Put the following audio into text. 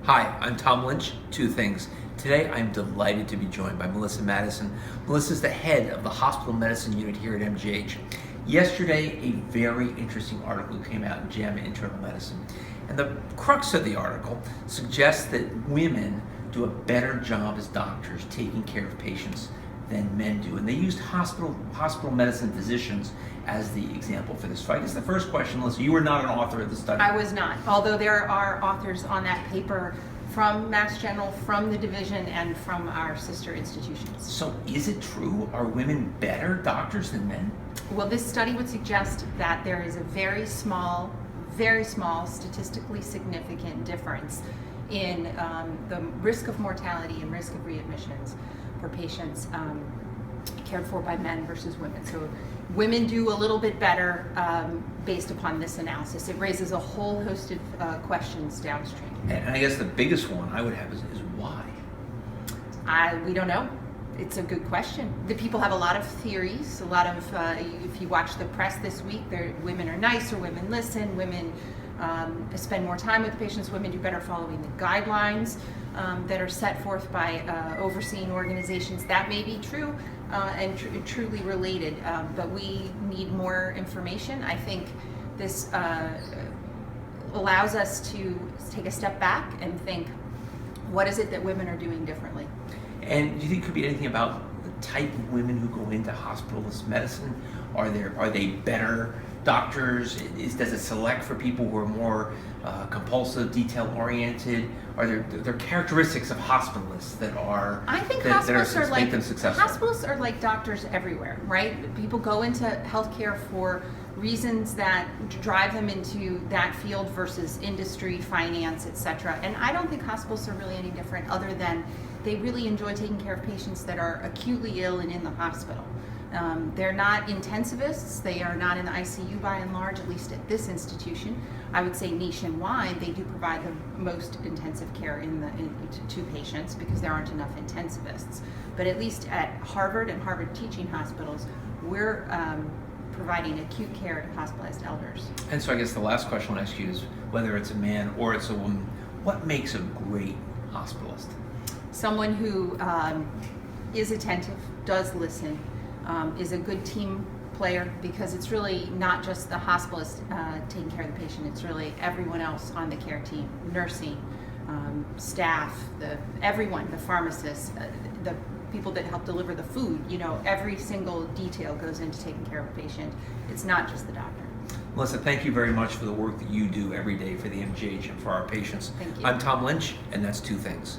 Hi, I'm Tom Lynch, Two Things. Today I'm delighted to be joined by Melissa Mattison. Melissa's the head of the hospital medicine unit here at MGH. Yesterday, a very interesting article came out in JAMA Internal Medicine. And the crux of the article suggests that women do a better job as doctors taking care of patients than men do. And they used hospital medicine physicians as the example for this. So I guess the first question, Melissa, you were not an author of the study. I was not, although there are authors on that paper from Mass General, from the division, and from our sister institutions. So is it true? Are women better doctors than men? Well, this study would suggest that there is a very small, statistically significant difference in the risk of mortality and risk of readmissions for patients cared for by men versus women. So women do a little bit better based upon this analysis. It raises a whole host of questions downstream. And I guess the biggest one I would have is why? We don't know. It's a good question. The people have a lot of theories, a lot of, if you watch the press this week, women are nicer, women listen, women spend more time with patients, women do better following the guidelines that are set forth by overseeing organizations. That may be true and truly related, but we need more information. I think this allows us to take a step back and think, what is it that women are doing differently? And do you think it could be anything about the type of women who go into hospitalist medicine? Are they better doctors? Does it select for people who are more compulsive, detail-oriented? Are there characteristics of hospitalists that are I think that hospitalists make them successful? Hospitalists are like doctors everywhere, right? People go into healthcare for reasons that drive them into that field versus industry, finance, etc. And I don't think hospitalists are really any different, other than they really enjoy taking care of patients that are acutely ill and in the hospital. They're not intensivists. They are not in the ICU by and large, at least at this institution. I would say nationwide, they do provide the most intensive care to patients because there aren't enough intensivists. But at least at Harvard and Harvard teaching hospitals, we're providing acute care to hospitalized elders. And so I guess the last question I'll ask you is, whether it's a man or it's a woman, what makes a great hospitalist? Someone who is attentive, does listen, is a good team player, because it's really not just the hospitalist taking care of the patient, it's really everyone else on the care team, nursing, staff, everyone, the pharmacists, the people that help deliver the food. Every single detail goes into taking care of a patient. It's not just the doctor. Melissa, thank you very much for the work that you do every day for the MGH and for our patients. Thank you. I'm Tom Lynch, and that's Two Things.